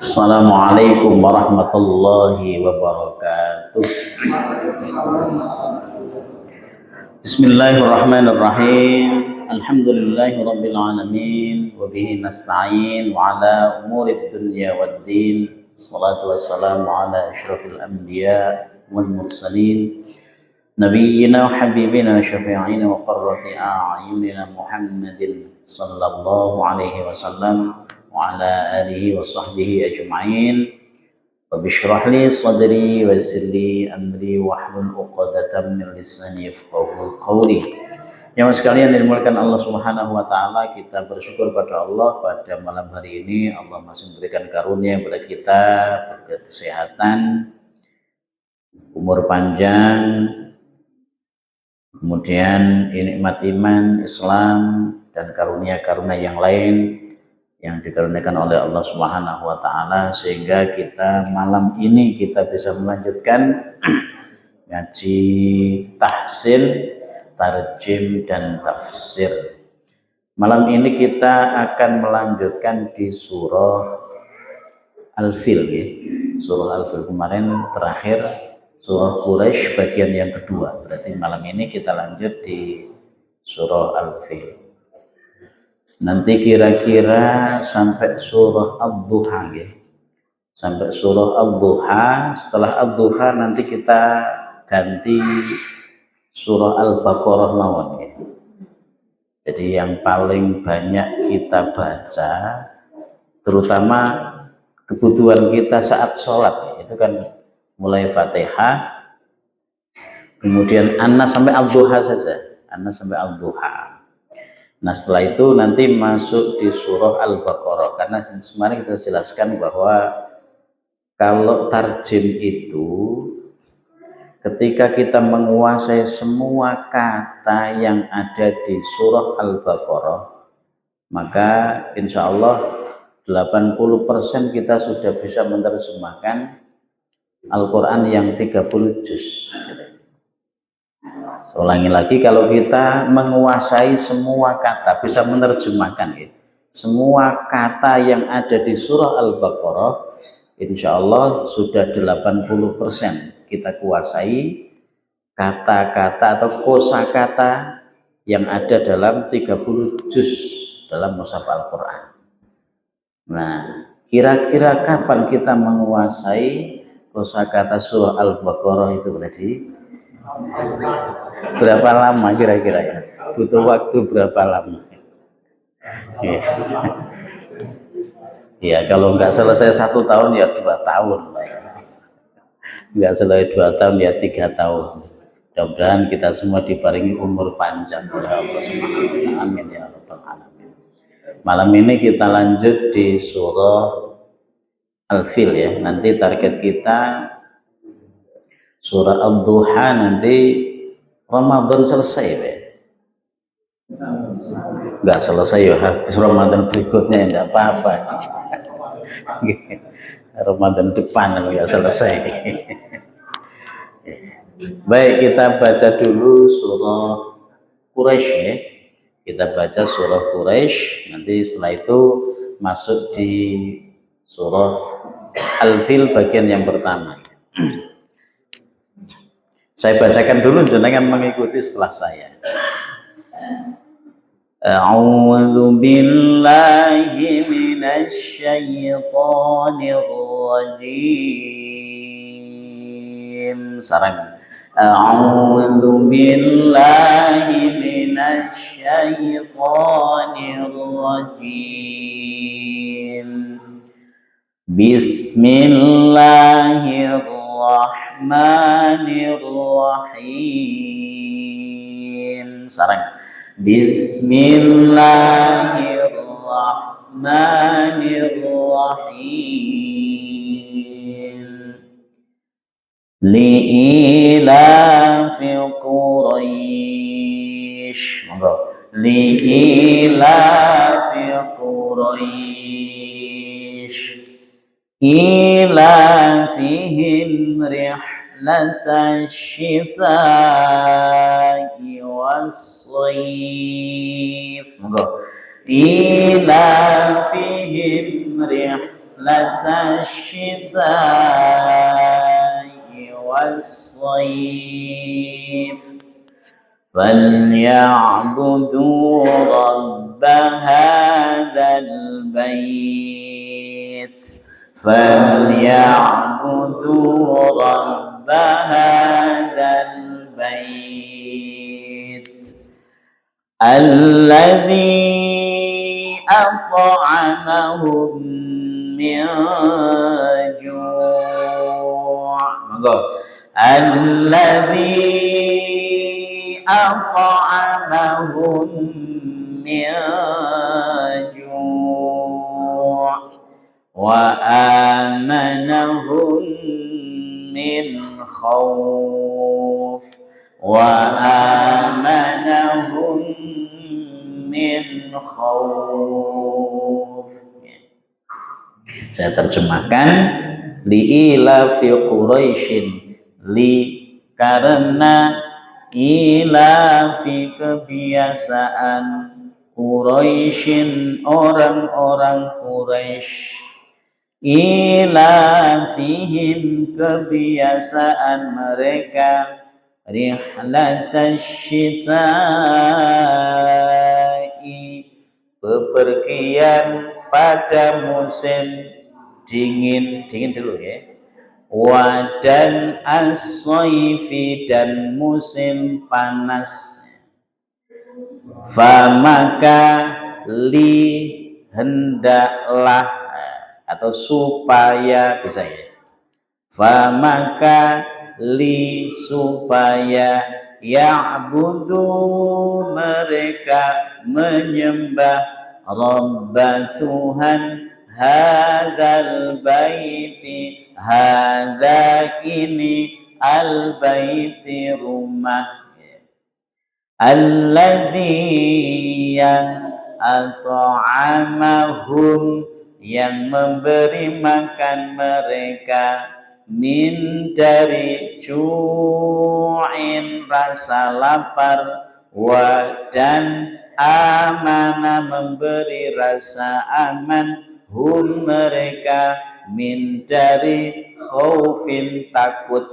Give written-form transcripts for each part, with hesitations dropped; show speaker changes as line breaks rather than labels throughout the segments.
Assalamualaikum warahmatullahi wabarakatuh. Bismillahirrahmanirrahim. Alhamdulillahi rabbil alamin wa bihi nasta'in wa ala umurid dunya waddin. Salatu wassalamu ala asyrafil anbiya wal mursalin nabiyyina wa habibina syafi'ina wa qurrati a'yunina Muhammadin sallallahu alaihi wasallam wa ala alihi wa sahbihi ajma'in. Rabbi shrah li sadri wa yassir li amri wahlul 'uqdatam min lisani yafqahu qawli. Yang sekalian dimuliakan Allah Subhanahu wa taala, kita bersyukur pada Allah pada malam hari ini Allah masih memberikan karunia kepada kita, kesehatan, umur panjang, kemudian nikmat iman, Islam, dan karunia-karunia yang lain yang dikaruniakan oleh Allah Subhanahu wa taala, sehingga kita malam ini kita bisa melanjutkan ngaji tahsin, tarjim, dan tafsir. Malam ini kita akan melanjutkan di surah Al-Fil ya. Surah Al-Fil kemarin terakhir surah Quraisy bagian yang kedua. Berarti malam ini kita lanjut di surah Al-Fil. Nanti kira-kira sampai surah Ad-Duha ya. Sampai surah Ad-Duha. Setelah Ad-Duha nanti kita ganti surah Al-Baqarah mawon ya. Jadi yang paling banyak kita baca, terutama kebutuhan kita saat sholat ya, itu kan mulai Fatihah, kemudian An-Nas sampai Ad-Duha saja, An-Nas sampai Ad-Duha. Nah setelah itu nanti masuk di surah Al-Baqarah, karena kemarin kita jelaskan bahwa kalau tarjim itu ketika kita menguasai semua kata yang ada di surah Al-Baqarah, maka insya Allah 80% kita sudah bisa menerjemahkan Al-Quran yang 30 juz. Ulangi lagi, kalau kita menguasai semua kata, bisa menerjemahkan ya, semua kata yang ada di surah Al-Baqarah, insya Allah sudah 80% kita kuasai kata-kata atau kosakata yang ada dalam 30 juz dalam mushaf Al-Quran. Nah, kira-kira kapan kita menguasai kosakata surah Al-Baqarah itu tadi? Berapa lama kira-kira ya? Butuh waktu berapa lama? Ya, ya kalau nggak selesai 1 tahun ya 2 tahun, nggak selesai 2 tahun ya 3 tahun. Mudah-mudahan kita semua diparingi umur panjang oleh Allah Subhanahu wa taala. Amin ya rabbal alamin. Malam ini kita lanjut di surah Al-Fil ya. Nanti target kita surah Ad-Duha, nanti Ramadan selesai ya. Nggak selesai ya, habis Ramadan berikutnya enggak apa-apa. Ramadan depan nggak selesai. Baik, kita baca dulu surah Quraisy ya. Kita baca surah Quraisy, nanti setelah itu masuk di surah Al-Fil bagian yang pertama. Saya bacakan dulu, jenengan mengikuti setelah saya. A'udzu billahi minasy syaithanir rajim. Sarang. A'udzu billahi minasy syaithanir rajim. Bismillahirrahmanirrahim. Sarang. Bismillahirrahmanirrahim. Li'ilafi Quraisy. Monggo. Li'ilafi Quraisy. Ilafihim rihlatasyita'i was-shayf. Monggo. إيلافهم رحلة الشتاء والصيف فليعبدوا رب هذا البيت فليعبدوا رب هذا البيت الذي أطعمهم من جوع الذي أطعمهم من جوع وآمنهم من خوف وآمنهم من خوف. Saya terjemahkan li'ila fi Quraisyin karena ila fi kebiasaan Quraisyin orang-orang Quraisy ila fihim kebiasaan mereka rihlatash syita'i bepergian pada musim dingin dulu ya wadan as-sayfi dan musim panas famaka li hendaklah atau supaya bisa ya famaka li supaya ya'budu mereka menyembah Rabb Tuhan hadzal baiti hadza ini al baiti rumah alladzi yang at'amahum yang memberi makan mereka min dari ju'in rasa lapar wa dan amana memberi rasa aman hum mereka min dari khaufin takut.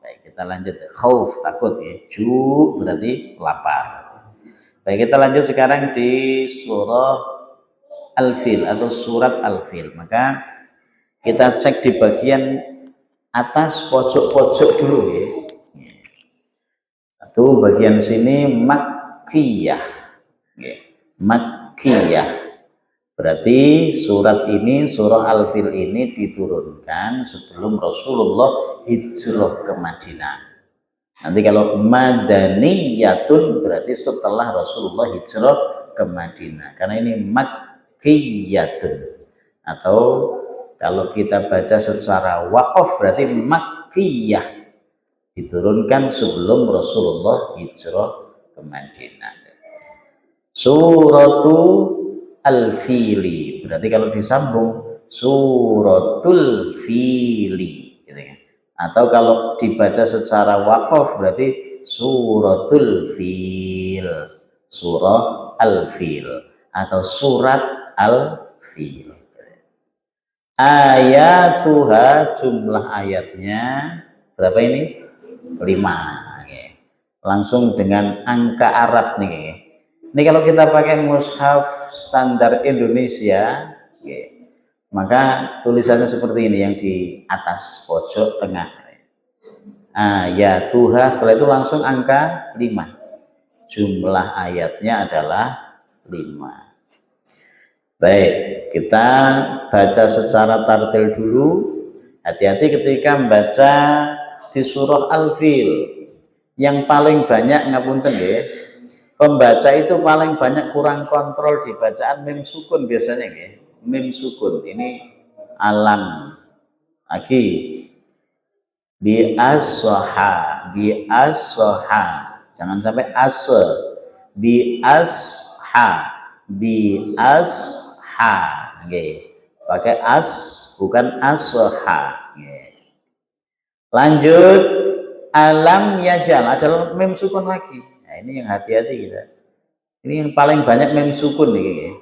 Baik, kita lanjut. Khauf takut ya. Ju berarti lapar. Baik, kita lanjut sekarang di surah Al-Fil atau surat Al-Fil. Maka kita cek di bagian atas pojok-pojok dulu ya. Satu bagian sini Makkiyah. Makkiyah. Berarti surat ini, surah Al-Fil ini diturunkan sebelum Rasulullah hijrah ke Madinah. Nanti kalau Madaniyatun berarti setelah Rasulullah hijrah ke Madinah. Karena ini Makkiyatun. Atau kalau kita baca secara waqaf berarti Makkiyah. Diturunkan sebelum Rasulullah hijrah ke Madinah. Suratul Al-Fili berarti kalau disambung Suratul Fili gitu kan. Atau kalau dibaca secara waqaf berarti Suratul Fil, Surah Al-Fil atau Surat Al-Fil. Ayatuha jumlah ayatnya berapa ini? 5. Langsung dengan angka Arab nih. Ini kalau kita pakai mushaf standar Indonesia, maka tulisannya seperti ini yang di atas pojok tengah. Ayatuha setelah itu langsung angka 5. Jumlah ayatnya adalah 5. Baik, kita baca secara tartil dulu. Hati-hati ketika membaca di surah Al-Fil yang paling banyak ngapunten ya pembaca itu paling banyak kurang kontrol di bacaan mim sukun biasanya ya mim sukun ini alam lagi bi asha jangan sampai bi asha pakai bukan asha. Lanjut alam yajal adalah mim sukun lagi. Nah, ini yang hati-hati kita. Ini yang paling banyak mim sukun nih.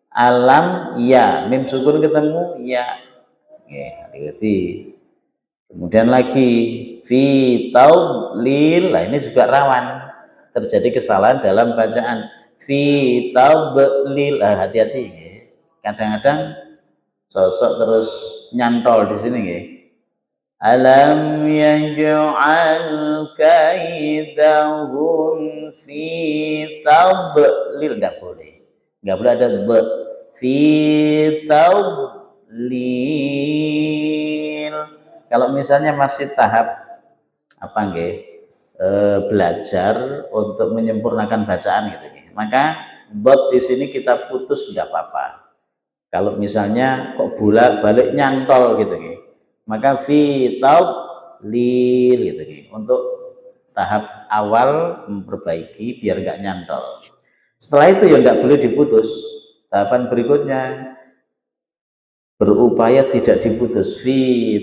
Alam ya, mim sukun ketemu ya. Ngerti. Kemudian lagi fi taudlil, lah ini juga rawan terjadi kesalahan dalam bacaan fi taudlil. Hati-hati. Kadang-kadang sosok terus nyantol di sini nggih. Alam yaj'al kaidahum fi tadlil, enggak boleh ada fi tadlil. Kalau misalnya masih tahap apa nggih, belajar untuk menyempurnakan bacaan gitu nggih, maka dot di sini kita putus enggak apa-apa. Kalau misalnya kok bolak-balik nyantol gitu nggih, maka fi lil gitu nih, untuk tahap awal memperbaiki biar nggak nyantol. Setelah itu ya nggak boleh diputus. Tahapan berikutnya berupaya tidak diputus fi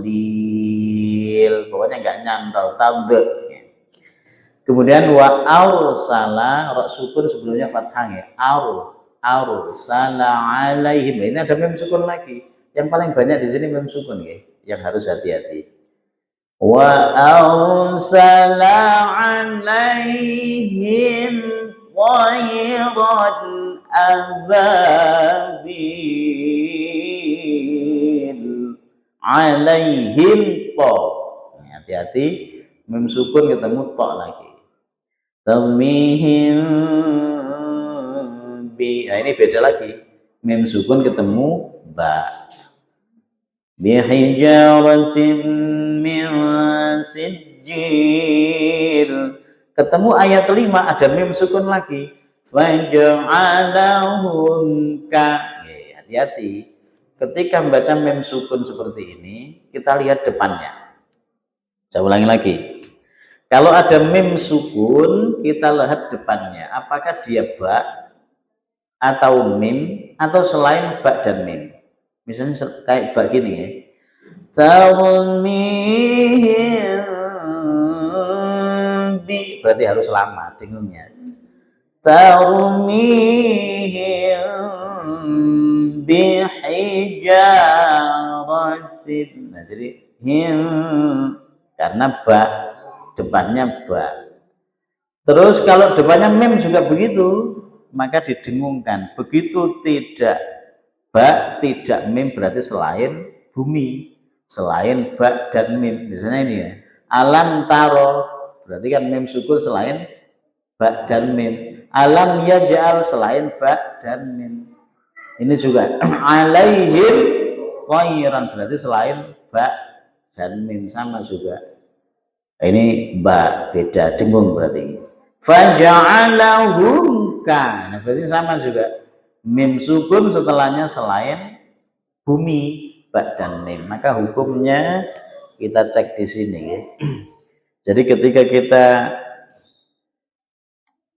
lil, pokoknya nggak nyantol taude. Kemudian wa salah rok sukun sebelumnya fathah ya, salah alaihim, ini ada mem sukun lagi. Yang paling banyak di sini mem sukun ya, yang harus hati-hati. Wa arsala alaihim tayran ababil alaihim to. Hati-hati, mem sukun ketemu to lagi. Tamihim bi, ini beda lagi. Mem sukun ketemu ba. Bihijaratin min sijil, ketemu ayat 5 ada mem sukun lagi. Faj'alahum ka. Hati-hati. Ketika membaca mem sukun seperti ini, kita lihat depannya. Saya ulangi lagi. Kalau ada mim sukun, kita lihat depannya. Apakah dia ba atau mim atau selain ba dan mim. Misalnya kayak ba gini ya. Tarmihim bi, berarti harus lama dengungnya. Tarmihim bi hijaratin. Nah, jadi him karena ba depannya ba. Terus kalau depannya mim juga begitu, maka didengungkan. Begitu tidak ba tidak mim berarti selain bumi, selain ba dan mim. Misalnya ini ya, alam taro berarti kan mim sukun selain ba dan mim. Alam yaj'al selain ba dan mim. Ini juga alaihim khairan berarti selain ba dan mim, sama juga. Ini ba beda dengung berarti. Faja'alahum ka, nah berarti sama juga. Mim sukun setelahnya selain bumi, ba dan mim. Maka hukumnya kita cek di sini ya. Jadi ketika kita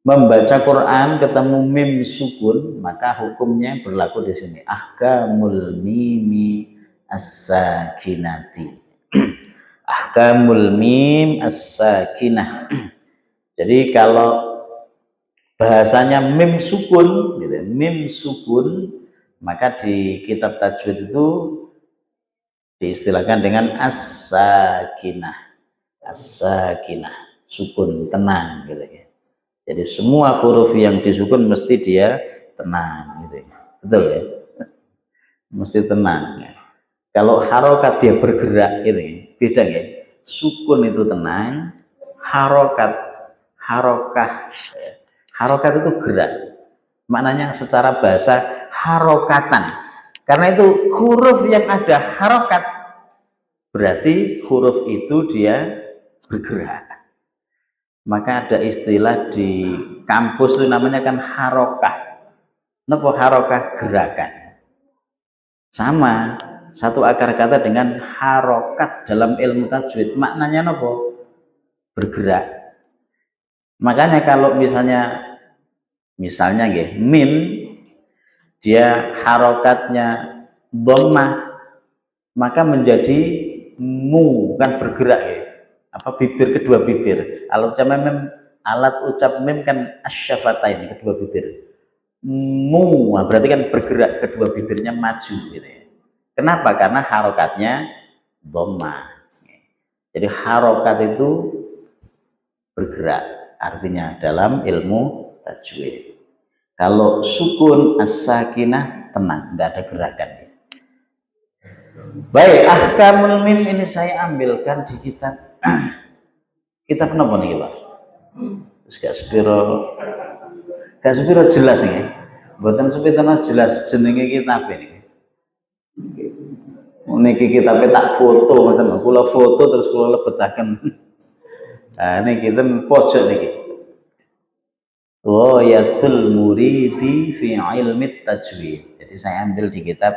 membaca Quran ketemu mim sukun, maka hukumnya berlaku di sini. Ahkamul mimi as-sakinati. Ahkamul mim as-sakinah. Jadi kalau bahasanya mim sukun gitu, mim sukun, maka di kitab tajwid itu diistilahkan dengan as-sakinah. As-sakinah, sukun, tenang gitu ya. Jadi semua huruf yang disukun mesti dia tenang gitu ya. Betul ya? Mesti tenang ya. Kalau harokat dia bergerak gitu ya. Beda ya. Sukun itu tenang, harokah itu gerak. Maknanya secara bahasa harokatan. Karena itu huruf yang ada harokat berarti huruf itu dia bergerak. Maka ada istilah di kampus itu namanya kan harokah. Napa harokah? Gerakan. Sama, satu akar kata dengan harokat dalam ilmu tajwid, maknanya nopo? Bergerak. Makanya kalau misalnya nggih, mim dia harokatnya dhammah, maka menjadi mu, kan bergerak ya. Apa bibir, kedua bibir. Kalau mem Alat ucap mim kan asyafatain, kedua bibir. Berarti kan bergerak, kedua bibirnya maju gitu ya. Kenapa? Karena harokatnya dhamma. Jadi harokat itu bergerak, artinya dalam ilmu tajwid. Kalau sukun as-sakinah tenang, nggak ada gerakan. Baik, ahkamul mim ini saya ambilkan di kitab kitab apa nih Pak? Terus gak sepiro jelas nih. Mboten sepiro jelas jenenge kitab ini. Niki kitabnya tak foto ngoten, kula foto terus kula lebetaken. Nah, niki kita pojok niki. Ghayatul muridi fi ilmi tajwid. Jadi saya ambil di kitab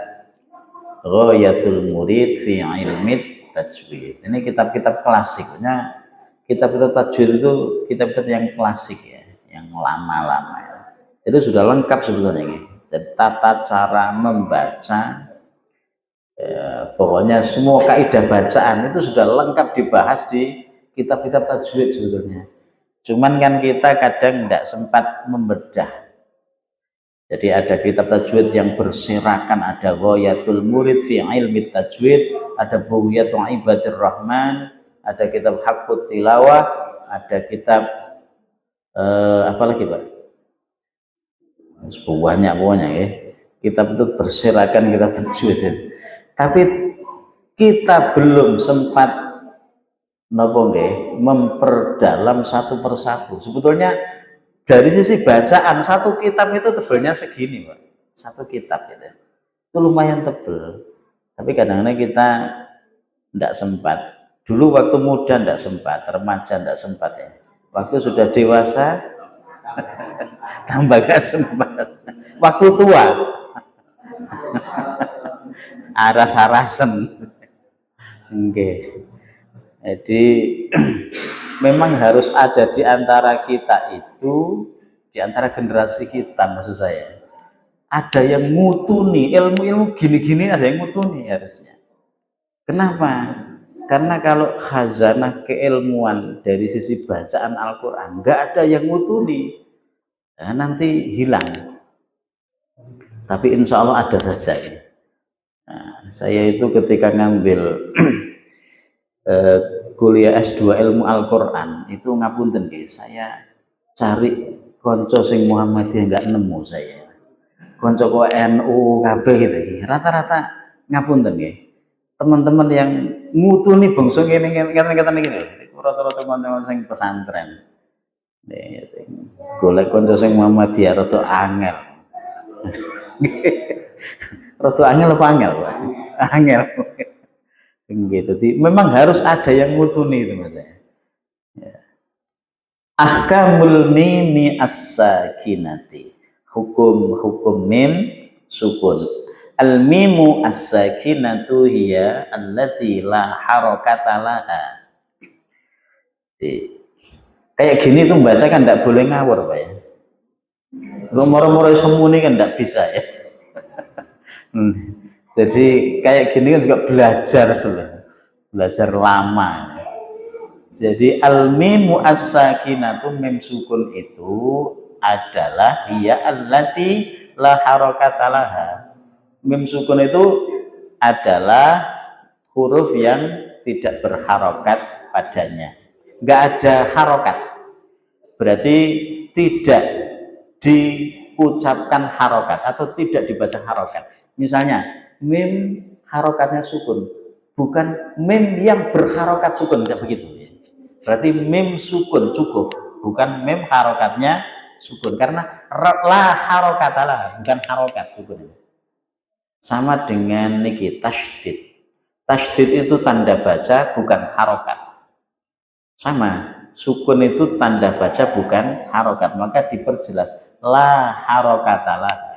Ghayatul murid fi ilmi tajwid. Ini kitab-kitab klasiknya. Kitab-kitab tajwid itu kitab-kitab yang klasik ya, yang lama-lama ya. Itu sudah lengkap sebetulnya ini. Jadi tata cara membaca, pokoknya semua kaidah bacaan itu sudah lengkap dibahas di kitab-kitab tajwid sebetulnya. Cuman kan kita kadang tidak sempat membedah. Jadi ada kitab tajwid yang berserakan, ada Ghayatul Murid fi ilmi tajwid, ada Bughyatul Ibadir Rahman, ada kitab Haqqut Tilawah, ada kitab apa lagi Pak? Banyak pokoknya ya. Kitab itu berserakan kitab tajwid. Tapi kita belum sempat memperdalam satu persatu. Sebetulnya dari sisi bacaan satu kitab itu tebalnya segini Pak. Satu kitab gitu. Itu lumayan tebal. Tapi kadang-kadang kita tidak sempat. Dulu waktu muda tidak sempat, remaja tidak sempat ya. Waktu sudah dewasa tambah gak sempat. Waktu tua aras-arasen. Oke. Jadi memang harus ada di antara kita itu, di antara generasi kita maksud saya, ada yang mutuni ilmu-ilmu gini-gini, ada yang mutuni harusnya. Kenapa? Karena kalau khazanah keilmuan dari sisi bacaan Al-Quran nggak ada yang mutuni, nah, nanti hilang. Tapi insya Allah ada saja ya. Nah, saya itu ketika ngambil kuliah S2 ilmu Al-Quran itu ngapunten guys, saya cari konco sing Muhammadiyah nggak nemu saya. Konco kok NU KB gitu, rata-rata ngapunten guys. Teman-teman yang ngutuni bangsa ngene rata-rata konco sing pesantren. Golek konco sing Muhammadiyah rada angel. Rada angel apa angel, Pak? Angel. Gitu. Memang harus ada yang mutuni itu Mas. Ya. Ahkamul mimi as-sakinati. Hukum mim sukun. Al mimu as-sakinatu hiya allati la harakata laha. Kayak gini tuh baca kan tidak boleh ngawur Pak ya. Moro-moro semuni kan tidak bisa ya. Jadi kayak gini kan juga belajar lama. Jadi al-mimu as-sakinatu mim sukun itu adalah ya allati la harakata laha. Mim sukun itu adalah huruf yang tidak berharokat padanya. Enggak ada harokat. Berarti tidak diucapkan harokat atau tidak dibaca harokat. Misalnya mim harokatnya sukun, bukan mim yang berharokat sukun, tidak begitu. Berarti mim sukun cukup, bukan mim harokatnya sukun, karena la harokatalah, bukan harokat sukun. Sama dengan niki tasydid. Tasydid itu tanda baca, bukan harokat. Sama, sukun itu tanda baca, bukan harokat. Maka diperjelas la harokatalah.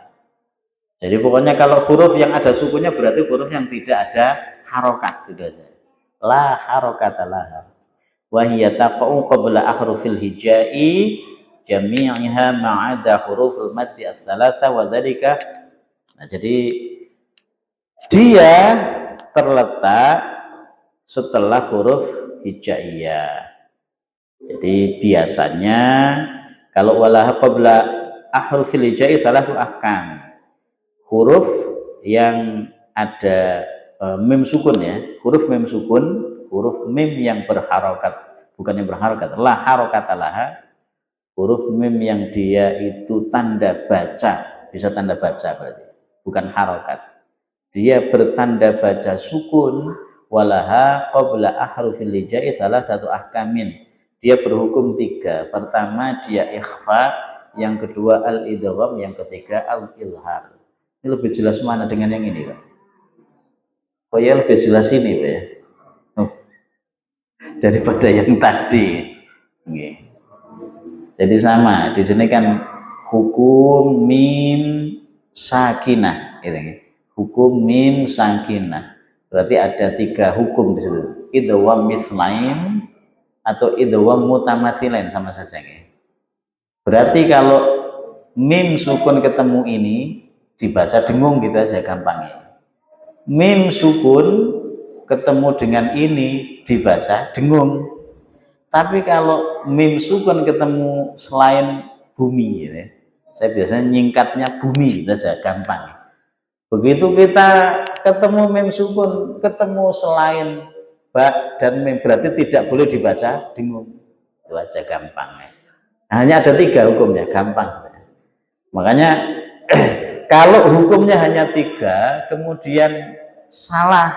Jadi pokoknya kalau huruf yang ada sukunnya berarti huruf yang tidak ada harokat gitu aja. La harokatalah. Wa hiya taqa'u qabla ahrufil hijai jami'iha ma'ada huruful maddi ats-tsalatsa wa dzalika. Nah, jadi dia terletak setelah huruf hijaiyah. Jadi biasanya kalau walaha qabla ahrufil hijai salatu ahkam, huruf yang ada mim sukun ya, huruf mim sukun, huruf mim yang berharokat, bukan yang berharokat, la harokat laha, huruf mim yang dia itu tanda baca, bisa tanda baca berarti, bukan harokat. Dia bertanda baca sukun, walaha qabla ahrufil hijai salasatu ahkamin. Dia berhukum 3. Pertama dia ikhfa, yang kedua al-idgham, yang ketiga al-izhar. Ini lebih jelas mana dengan yang ini, Pak? Oh ya, lebih jelas ini, Pak ya. Oh, daripada yang tadi. Okay. Jadi sama, di sini kan hukum mim sakinah, gitu. Hukum mim sakinah. Berarti ada 3 hukum di situ. Idgham mithlain atau idgham mutamathilain, sama saja. Berarti kalau mim sukun ketemu ini dibaca dengung gitu aja gampangnya. Mim sukun ketemu dengan ini dibaca dengung. Tapi kalau mim sukun ketemu selain bumi gitu ya, saya biasanya nyingkatnya bumi gitu aja gampang. Begitu kita ketemu mim sukun ketemu selain ba dan mim, berarti tidak boleh dibaca dengung. Itu aja gampang ya. Hanya ada 3 hukumnya, gampang. Makanya kalau hukumnya hanya 3, kemudian salah,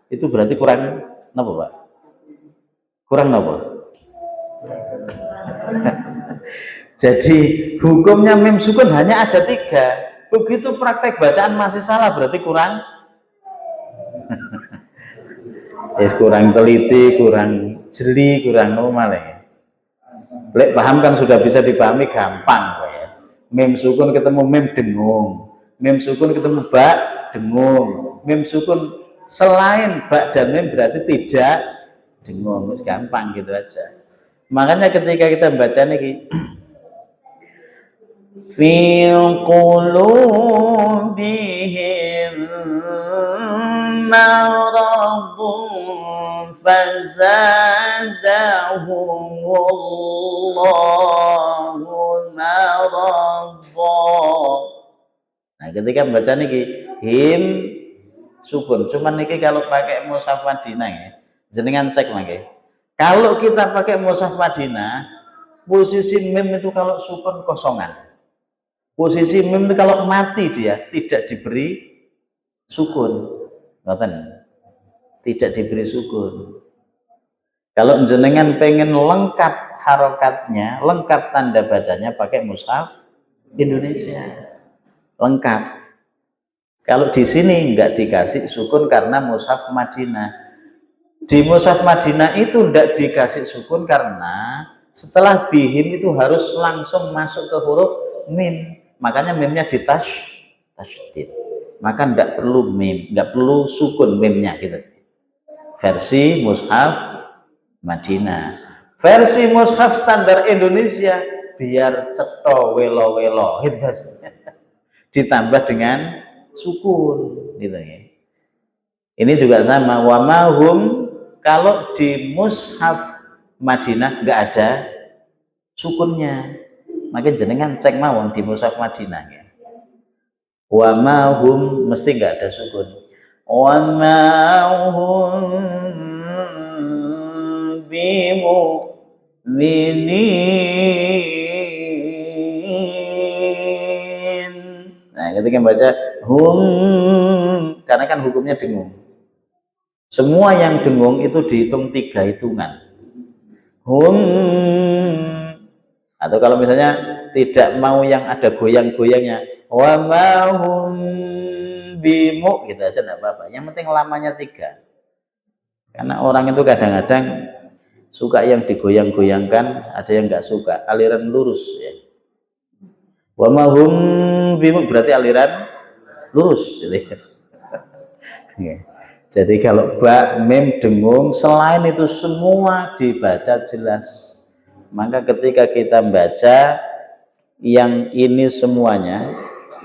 itu berarti kurang apa, Pak? Kurang apa? Jadi hukumnya mim sukun hanya ada 3. Begitu praktek bacaan masih salah, berarti kurang. Kurang teliti, kurang jeli, kurang normal ya. Lek paham kan sudah bisa dipahami gampang ya. Mim sukun ketemu mim dengung, mim sukun ketemu ba dengung, mim sukun selain ba dan mim berarti tidak dengung. Gampang gitu aja. Makanya ketika kita baca nih fi qulubihim maradun fazadahumullahu maradha. Nah, ketika membaca niki him sukun, cuman niki kalau pakai mushaf Madinah ya, jenengan cek mangke. Kalau kita pakai mushaf Madinah, posisi mim itu kalau sukun kosongan. Posisi mim itu kalau mati dia tidak diberi sukun. Ngoten. Tidak diberi sukun. Kalau jenengan pengen lengkap harokatnya, lengkap tanda bacanya pakai mushaf Indonesia. Lengkap. Kalau di sini enggak dikasih sukun karena mushaf Madinah. Di mushaf Madinah itu enggak dikasih sukun karena setelah bihim itu harus langsung masuk ke huruf mim. Makanya mimnya tasydid. Maka enggak perlu mim, enggak perlu sukun mimnya gitu. Versi mushaf Madinah. Versi mushaf standar Indonesia biar cetha welo-welo gitu. Ditambah dengan sukun gitu ya. Ini juga sama, wa mahum, kalau di mushaf Madinah enggak ada sukunnya. Maka jenengan cek mawon di mushaf Madinah ya. Wa mahum mesti enggak ada sukun. Wa mahum bimu'minin. Nah, ketika baca hum, karena kan hukumnya dengung. Semua yang dengung itu dihitung 3 hitungan. Hum, atau kalau misalnya tidak mau yang ada goyang-goyangnya, wa mahum bimu, gitu aja enggak apa-apa. Yang penting lamanya 3. Karena orang itu kadang-kadang suka yang digoyang-goyangkan, ada yang enggak suka aliran lurus ya. Wa mahum bimu berarti aliran lurus gitu. Jadi kalau ba mim dengung, selain itu semua dibaca jelas. Maka ketika kita baca yang ini semuanya,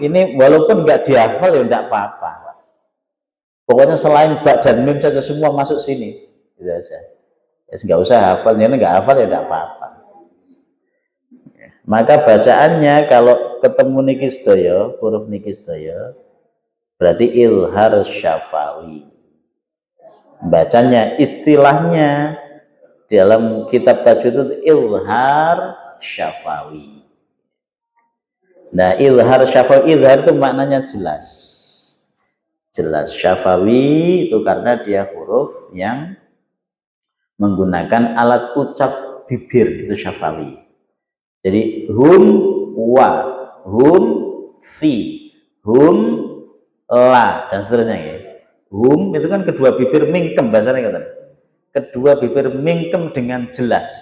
ini walaupun enggak dihafal ya enggak apa-apa. Pokoknya selain ba dan mim saja semua masuk sini, gitu aja. Ya enggak usah hafal, ini enggak hafal ya enggak apa-apa. Maka bacaannya kalau ketemu niki sedaya, huruf niki sedaya, berarti izhar syafawi. Bacanya istilahnya dalam kitab tajwid itu izhar syafawi. Nah, izhar syafawi, izhar itu maknanya jelas. Jelas. Syafawi itu karena dia huruf yang menggunakan alat ucap bibir, itu syafawi. Jadi hum wa, hum fi, hum la, dan seterusnya ya. Hum itu kan kedua bibir mingkem, bahasanya kata. Kedua bibir mingkem dengan jelas.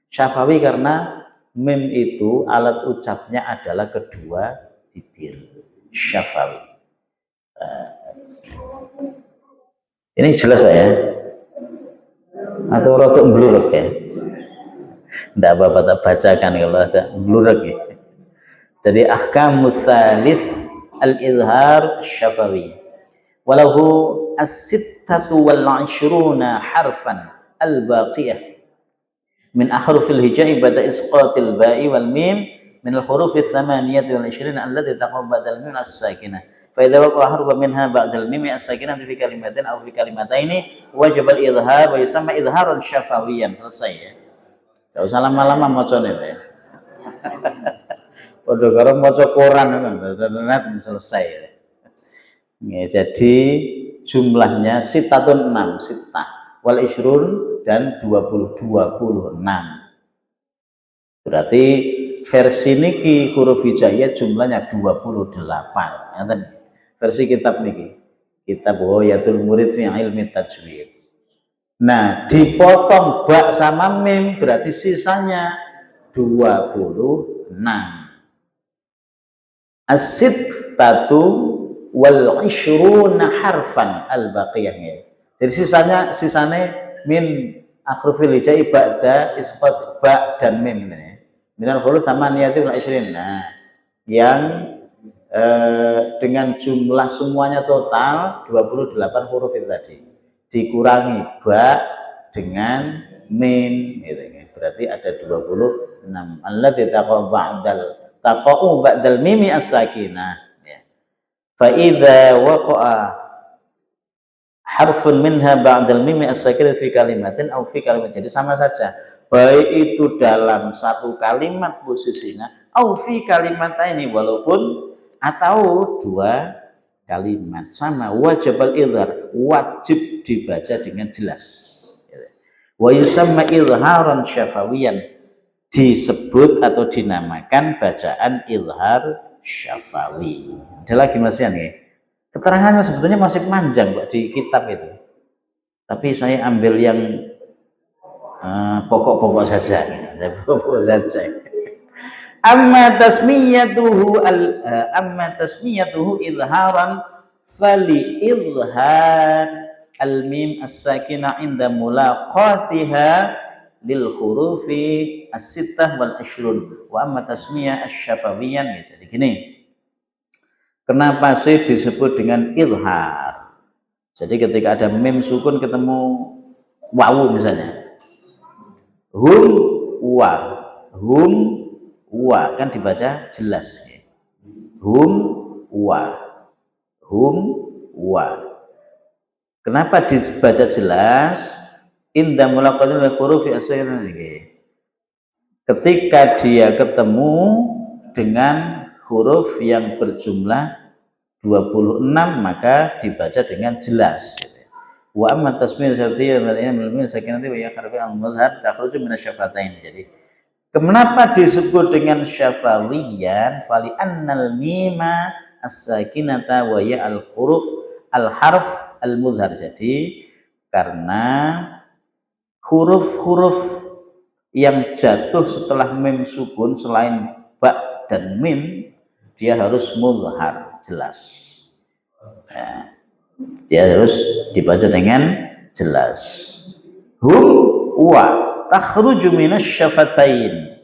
Syafawi karena mim itu alat ucapnya adalah kedua bibir. Syafawi. Ini jelas Pak ya? Atau rotok bluruk ya? Tidak apa-apa tak bacakan kalau ada bluruk ya. Jadi ahkamus tsalits al-izhar syafawi. Walahu as-sittatu wal 'ishruna harfan al-baqiyah min ahrufil hijai ba'da isqatil ba'i wal mim min al-hurufi tsamaniyati wal 'ishrina allati taqaw ba'da al-mim as-sakinah. Fa idza waqa'a harfun minha ba'da al-mim as-sakinah fi kalimatin aw fi kalimataini wajib al-izhar wa yusamma izharan syafawiyan. Selesai ya. Enggak usah lama-lama macane ya. Padha karo maca Quran ngono, selesai. Ya, jadi jumlahnya sitatun 6, sitah wal isrun dan 26. Berarti versi niki huruf hijaiyah jumlahnya 28. Ngaten. Versi kitab niki. Kitab Ghayatul Murid fi Ilmi Tajwid. Nah, dipotong ba sama mim berarti sisanya 26. As-sittatu wal 'ishruna harfan al-baqiyah. Jadi sisanya min akhrufil hijai ba'da isqat ba dan mim ini. Minal huruf tsamaniyati wal 'ishrin. Nah, yang dengan jumlah semuanya total 28 huruf itu tadi. Dikurangi ba dengan mim gitu ya. Berarti ada 26. Allati taqa'u ba'dal mimi as-sakinah. Fa idza waqa'a harfun minha ba'dal mimi as-sakinah fi kalimatin aw fi kalimat. Jadi sama saja. Baik itu dalam satu kalimat posisinya aw fi kalimataini, walaupun atau dua kalimat sama, wajibal izhar, wajib dibaca dengan jelas. Wa yusamma izharan syafawiyan, disebut atau dinamakan bacaan izhar syafawi. Ada lagi Mas Yan ya. Keterangannya sebetulnya masih panjang Pak di kitab itu. Tapi saya ambil yang pokok-pokok saja. Pokok saja. Amma tasmiyatuhu izharan fali izhar al-mim as-sakinah inda mulaqatiha lil hurufi as-sittah wal 'ishrun wa amma tasmiyah asy-syafawiyan. Jadi gini. Kenapa sih disebut dengan izhar? Jadi ketika ada mim sukun ketemu wawu misalnya. Hum wa kan dibaca jelas. Hum wa. Kenapa dibaca jelas? Inda mulaqatil hurufi as-sakinah. Ketika dia ketemu dengan huruf yang berjumlah 26 maka dibaca dengan jelas. Wa amma tasmiyah syafiyah min sakinati wa yakharfi al-mudhhar takhruju min asy-syafatain. Jadi kenapa disebut dengan syafawiyan? Fali annal mima as-sakinata wa ya al-huruf al-harf al-mudhhar. Jadi karena huruf-huruf yang jatuh setelah mim sukun selain ba dan mim dia harus mudhhar, jelas. Nah, dia harus dibaca dengan jelas. Hum wa takhruju minasy syafatain.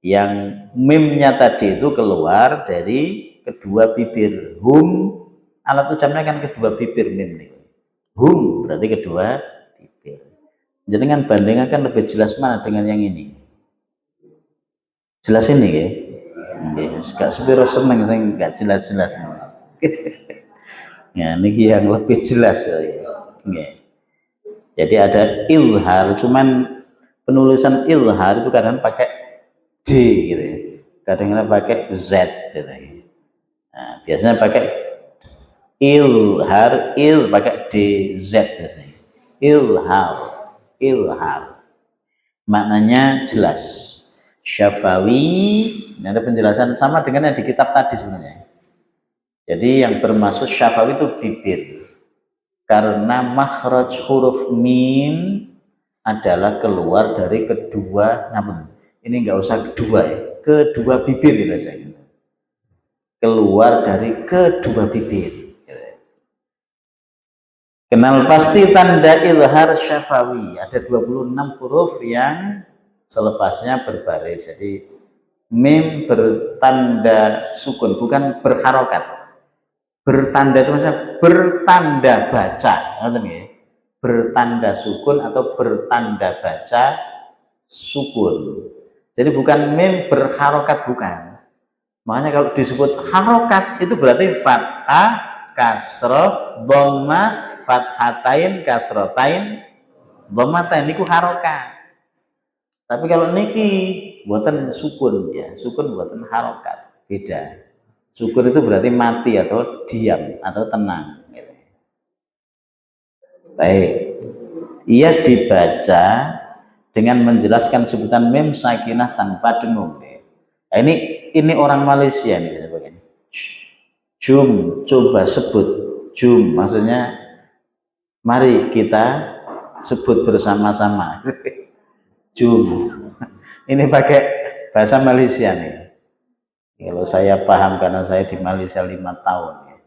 Yang mimnya tadi itu keluar dari kedua bibir. Hum alat ucapnya kan kedua bibir mim nih. Hum berarti kedua bibir. Jadi kan bandingkan lebih jelas mana dengan yang ini? Jelas ini ya. Nggih, gak sepiro seneng sing gak jelas-jelas. Ya, niki yang lebih jelas ya. Nggih. Jadi ada ilhar, cuman penulisan ilhar itu kadang pakai D gitu ya. Kadang-kadang pakai Z gitu ya. Nah, biasanya pakai ilhar, pakai D Z biasanya. Ilhar, ilhar. Maknanya jelas. Syafawi, ini ada penjelasan sama dengan yang di kitab tadi sebenarnya. Jadi yang bermaksud syafawi itu bibir. Karena makhraj huruf mim adalah keluar dari kedua, namun ini nggak usah kedua ya, kedua bibir gitu saya. Keluar dari kedua bibir. Kenal pasti tanda ilhar syafawi. Ada 26 huruf yang selepasnya berbaris. Jadi mim bertanda sukun, bukan berharokat. Bertanda itu maksudnya bertanda baca, bertanda sukun atau bertanda baca sukun. Jadi bukan mim berharokat, bukan. Makanya kalau disebut harokat itu berarti fathah, kasroh, dhamma, fathatain, kasrotain, dhammatain niku harokat. Tapi kalau niki buatan sukun ya, sukun buatan harokat, beda. Sukun itu berarti mati atau diam atau tenang. Baik, ia dibaca dengan menjelaskan sebutan mim sakinah tanpa dengung. Nah, ini orang Malaysia nih begini. Jum, coba sebut. Jum, maksudnya mari kita sebut bersama-sama. Jum. Ini pakai bahasa Malaysia nih. Kalau saya paham karena saya di Malaysia 5 tahun ya.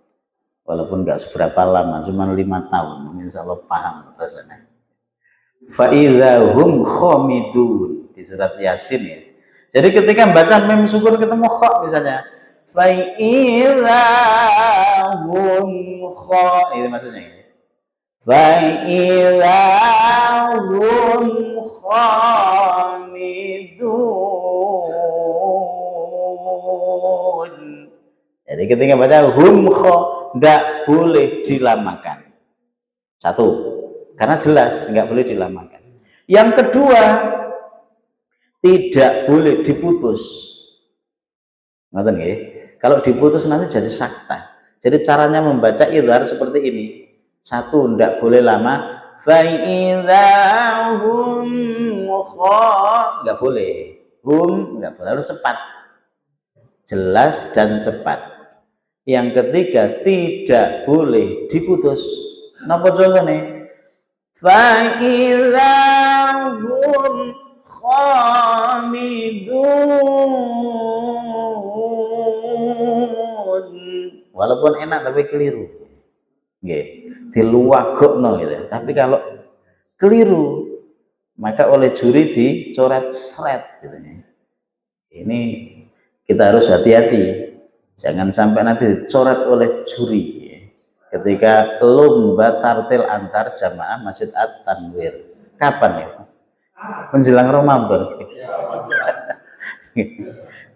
Walaupun nggak seberapa lama, cuma 5 tahun, insya Allah paham bahasanya. Fa'idhahum khomidun di surat Yasin ya. Jadi ketika membaca mim sukun ketemu kha misalnya, fa'idhahum kha, itu maksudnya. Fa'idhahum khamidun. Jadi ketika baca hum kha tidak boleh dilamakan. Satu, karena jelas nggak boleh dilamakan. Yang kedua, tidak boleh diputus. Ngerti nggih? Kalau diputus nanti jadi sakta. Jadi caranya membaca idhar seperti ini. Satu, tidak boleh lama. Fa'idhahum kha, nggak boleh. Hum nggak boleh, harus cepat. Jelas dan cepat. Yang ketiga, tidak boleh diputus. Napa contohnya? Fa'idhahum khamidun. Walaupun enak tapi keliru. Nggih, diluwagokno gitu. Tapi kalau keliru, maka oleh juri dicoret seret gitu. Ini kita harus hati-hati. Jangan sampai nanti dicoret oleh juri ketika lomba tartil antar jamaah Masjid At-Tanwir. Kapan ya? Menjelang Ramadan.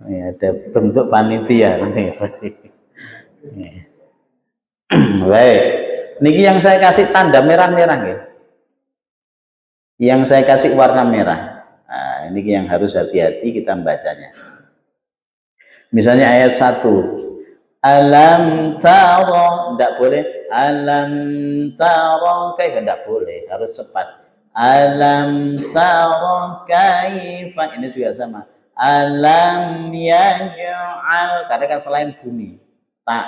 Ya, ada bentuk panitia nanti. Baik. Niki yang saya kasih tanda merah-merah ya. Yang saya kasih warna merah. Nah, ini yang harus hati-hati kita membacanya. Misalnya ayat 1. Alam taro, tidak boleh. Alam taro, kayak tidak boleh, harus cepat. Alam taro kaifa, ini juga sama. Alam yaj'al, karena kan selain bumi. Tak,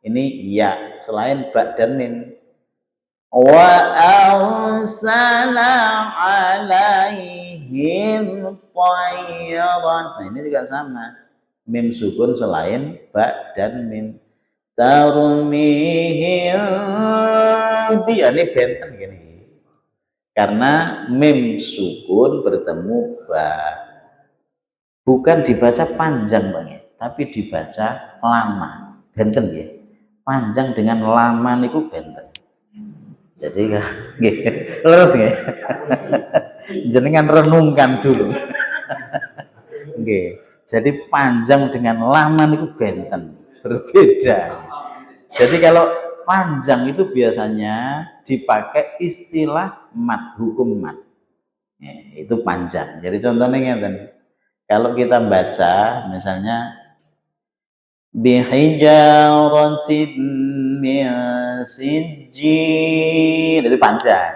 ini ya, selain ba dan mim. Wa arsala alaihim tayran. Nah, ini juga sama. Mim sukun selain ba dan mim. Tarmihim bi, ini benten gini. Karena mim sukun bertemu ba. Bukan dibaca panjang Bang, tapi dibaca lama. Benten ya. Panjang dengan lama niku benten. Jadi terus nggih. Jenengan renungkan dulu. Nggih. Jadi panjang dengan lama itu benten, berbeda. Jadi kalau panjang itu biasanya dipakai istilah mat, hukum mat. Ya, itu panjang. Jadi contohnya kalau kita baca misalnya bihijaratin min sijil itu panjang,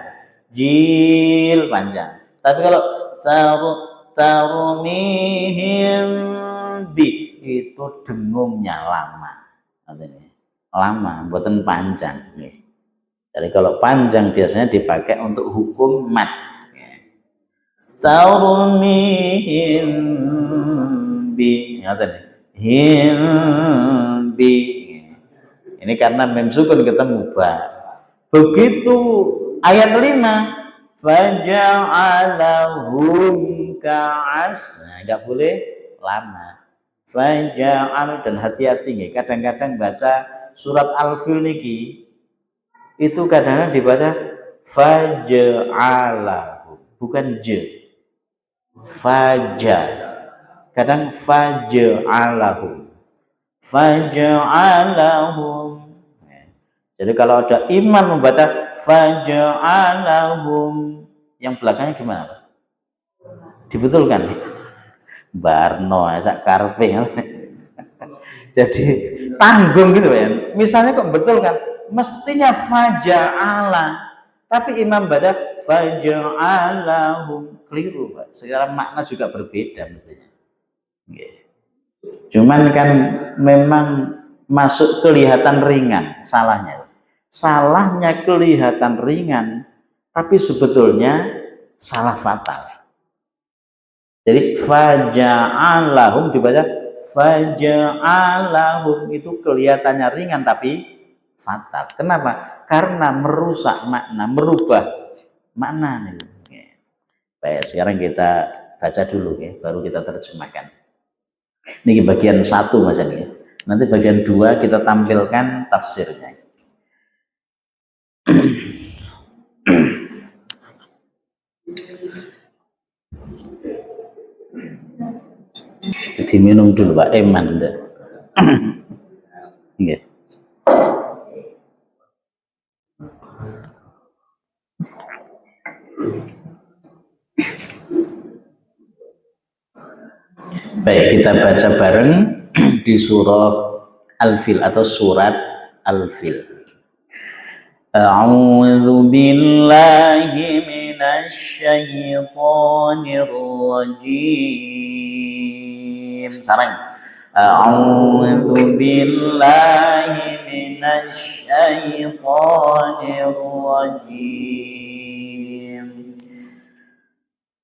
jil panjang. Tapi kalau tarumihim bi itu dengungnya lama, lama, buatan panjang. Jadi kalau panjang biasanya dipakai untuk hukum mat. Tarumihim bi, himbi. Ini karena mem sukun ketemu ba. Begitu ayat 5, faja'alahum ka'as. Nah, enggak boleh lama. Faja'al, dan hati-hati nih. Kadang-kadang baca surat Al-Fil niki itu kadang-kadang dibaca faja'alahum, bukan je. Faja. Kadang faja'alahum. Jadi kalau ada imam membaca faja'alahum, yang belakangnya gimana? Dibetulkan? Barno sak karpe. Jadi tanggung gitu ya. Misalnya kok betul kan? Mestinya faja'ala, tapi imam baca faja'alahum, keliru, Pak. Secara makna juga berbeda mestinya. Cuman kan memang masuk kelihatan ringan salahnya. Salahnya kelihatan ringan, tapi sebetulnya salah fatal. Jadi faja'alahum dibaca faja'alahum, itu kelihatannya ringan tapi fatal. Kenapa? Karena merusak makna, merubah makna. Baik, sekarang kita baca dulu ya, baru kita terjemahkan. Ini bagian 1 Mas ini. Nanti bagian 2 kita tampilkan tafsirnya. Diminum dulu Pak Eman. Nggih. Baik, kita baca bareng di surah Al-Fil atau surat Al-Fil. A'udzu billahi minasy syaithanir rajim. Sareng. A'udzu billahi minasy syaithanir rajim.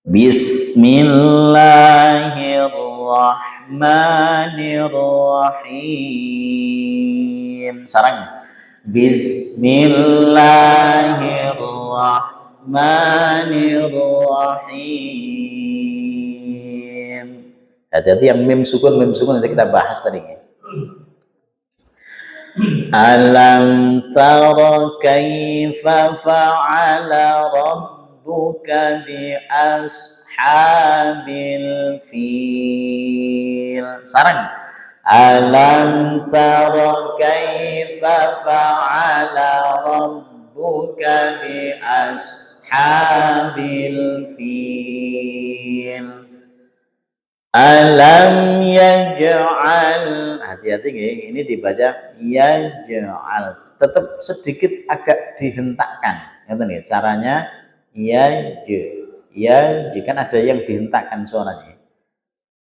Bismillahirrahmanirrahim. Sarang. Bismillahirrahmanirrahim. Hati-hati yang mim sukun nanti kita bahas tadi. Alam tara kaifa fa'ala rabbuka bi ashabil fil. Sarang. Alam tara kaifa fa'ala rabbuka bi ashabil fil. Alam yaj'al, hati-hati ini dibaca yaj'al, tetap sedikit agak dihentakkan. Ngerti caranya kan ada yang dihentakkan suaranya.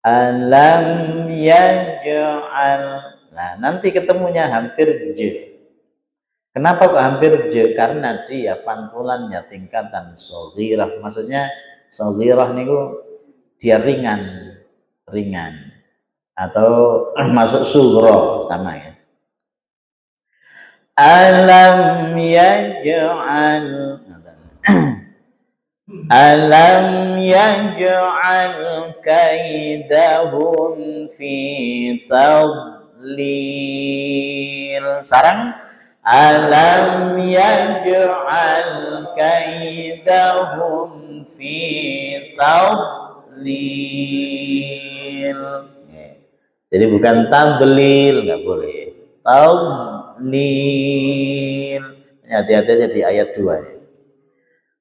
Alam yaj'al. Nah, nanti ketemunya hampir j. Kenapa kok hampir j? Karena dia pantulannya tingkatan shaghirah. Maksudnya shaghirah niku dia ringan atau masuk sughra sama ya. Alam yaj'al alam yaj'al kaidahum fi tadlil. Sarang. Alam yaj'al kaidahum fi tadlil. Jadi bukan tadlil, nggak boleh. Tadlil. Hati-hati aja di ayat 2 ya.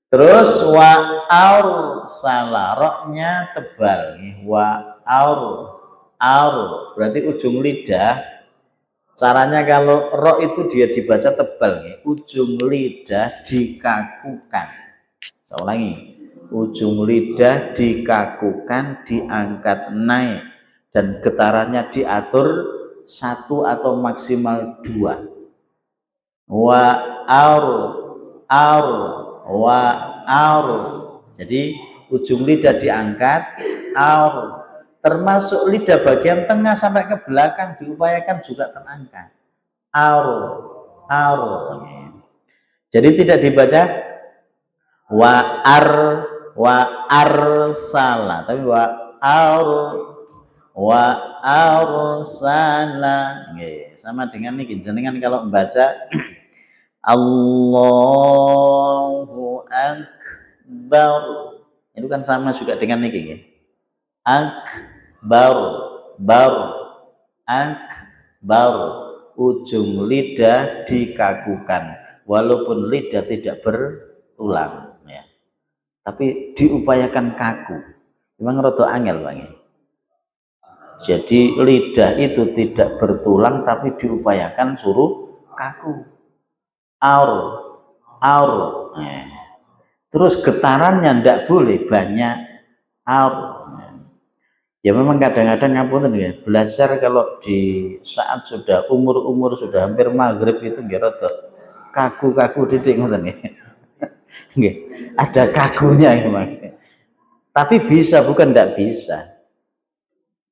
Terus wa arsala, roknya tebal nih. Wa berarti ujung lidah. Caranya kalau ro itu dia dibaca tebal nih. Ujung lidah dikakukan. Saya ulangi. Ujung lidah dikakukan, diangkat naik, dan getarannya diatur 1 atau maksimal 2. Wa jadi ujung lidah diangkat, termasuk lidah bagian tengah sampai ke belakang diupayakan juga terangkat. Jadi tidak dibaca wa arsala, tapi wa arsala. Sama dengan ini, jenengan kalau membaca Allahu Akbar, itu kan sama juga dengan ini ya. Akbar, ujung lidah dikakukan walaupun lidah tidak bertulang ya. Tapi diupayakan kaku. Memang rada angel Bang. Jadi lidah itu tidak bertulang tapi diupayakan suruh kaku. Terus getarannya ndak boleh banyak. Ya memang kadang-kadang ngapunten ya, belajar kalau di saat sudah umur sudah hampir maghrib itu nggih rada kaku titik ngoten nggih. Nggih, ada kakunya memang. Tapi bisa, bukan ndak bisa.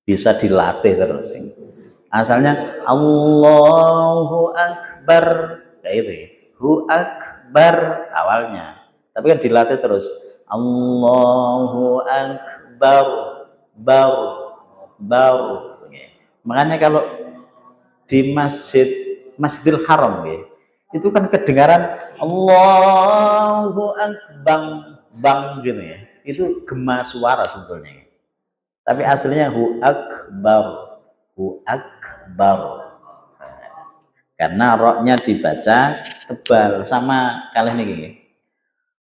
Bisa dilatih terus. Asalnya Allahu Akbar, kayak itu ya. Hu Akbar awalnya. Tapi kan dilatih terus. Allahu Akbar, baru. Makanya kalau di Masjidil Haram ya, itu kan kedengaran Allahu Akbar, bang gitu ya. Itu gema suara sebetulnya. Tapi aslinya hu akbar. Karena roknya dibaca tebal, sama kali ini.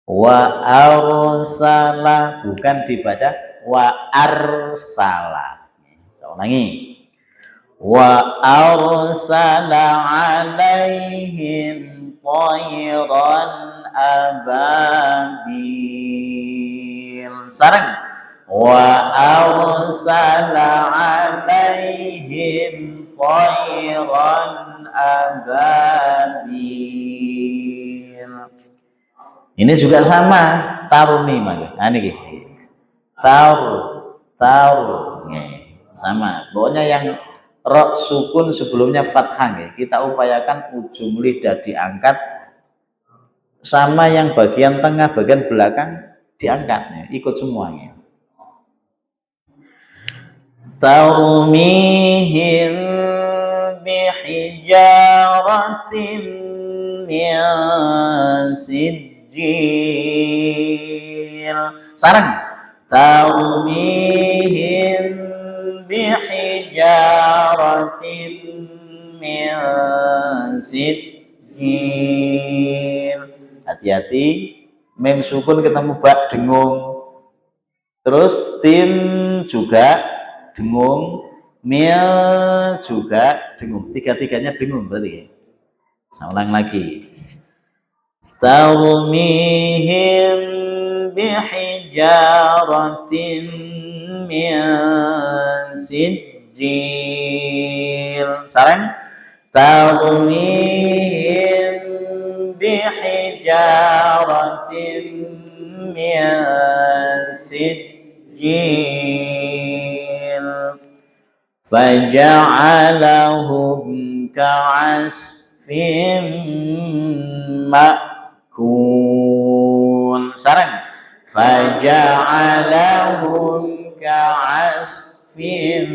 Wa arsala, bukan dibaca wa arsala. Saya ulangi. Wa arsala alaihim tayran ababil. Sarang. Wa arsala alaihim tayran ababil. Ini juga sama, taruni maka. Ini taru. Sama. Pokoknya yang rok sukun sebelumnya fathah kita upayakan ujung lidah diangkat, sama yang bagian tengah, bagian belakang diangkat, ikut semuanya. Tarmihim bihijaratin min sijil. Sarang. Tarmihim bihijaratin min sijil. Hati-hati, mem sukun ketemu ba dengung. Terus tim juga dengung, mil juga dengung. Tiga-tiganya dengung berarti. Saya ulang lagi. Tarmihim bihijaratin min sijil. Sarang. Tarmihim bihijaratin min sijil faja'alahum ka'asfin ma'kul. Sarang. Faja'alahum ka'asfin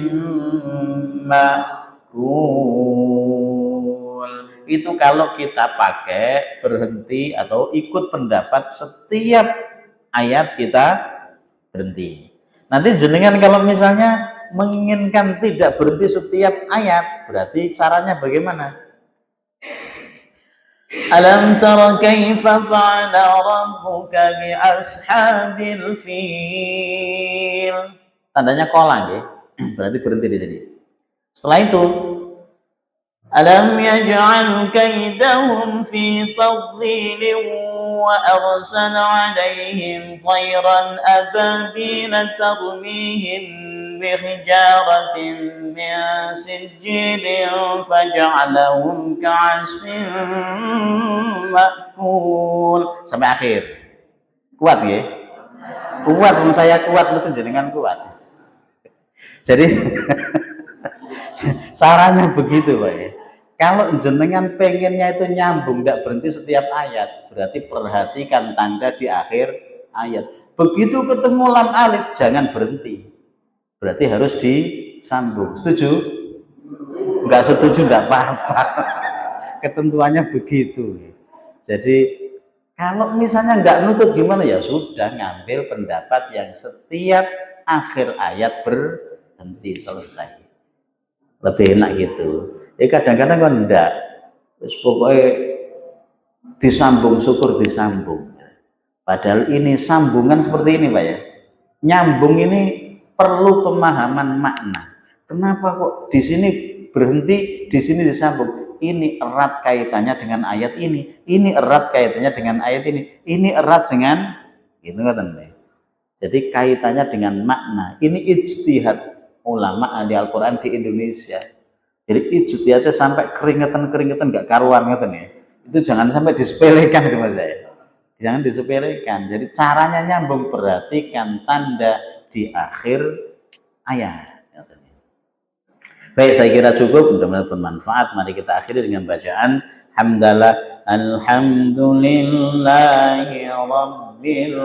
ma'kul. Itu kalau kita pakai berhenti atau ikut pendapat setiap ayat kita berhenti. Nanti jenengan kalau misalnya menginginkan tidak berhenti setiap ayat, berarti caranya bagaimana? Alam tara kaifa fa'ala rabbuka bi ashabil fil. Tandanya kola nggih. Berarti berhenti di sini. Setelah itu alam yaj'al kaidahum fi tadlil wa arsala 'alaihim tayran ababila tarmihim bi hijaratin min sijilin faj'alahum ka'asfin ma'kul. Sampai akhir. Kuat nggih? Kuat, saya kuat mesti jenengan kuat. Jadi caranya begitu Pak ya. Kalau jenengan pengennya itu nyambung, tidak berhenti setiap ayat, berarti perhatikan tanda di akhir ayat. Begitu ketemu lam alif, jangan berhenti. Berarti harus disambung. Setuju? Enggak setuju, enggak apa-apa. Ketentuannya begitu. Jadi kalau misalnya enggak nutut gimana ya sudah, ngambil pendapat yang setiap akhir ayat berhenti, selesai. Lebih enak gitu. Ya kadang-kadang kan enggak, terus pokoknya disambung, syukur disambung. Padahal ini sambungan seperti ini Pak ya. Nyambung ini perlu pemahaman makna. Kenapa kok di sini berhenti, di sini disambung? Ini erat kaitannya dengan ayat ini erat kaitannya dengan ayat ini erat dengan itu kan. Jadi kaitannya dengan makna. Ini ijtihad ulama ahli Al-Qur'an di Indonesia. Jadi ijtihadnya sampai keringetan nggak karuan ngeten ya. Itu jangan sampai disepelekan itu Mas saya. Jangan disepelekan. Jadi caranya nyambung, perhatikan tanda di akhir ayat. Baik, saya kira cukup, mudah-mudahan bermanfaat. Mari kita akhiri dengan bacaan hamdalah alhamdulillahi rabbil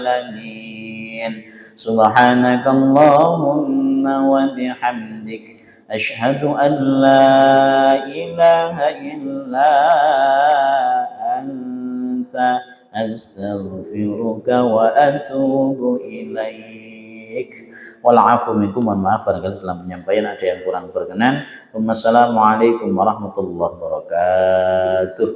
alamin. Subhanakallahumma wa bihamdik asyhadu an la ilaha illa anta astaghfiruka wa atubu ilaik. Wal'afu minkum, mohon maaf barangkali dalam penyampaian ada yang kurang berkenan. Wassalamualaikum warahmatullahi wabarakatuh.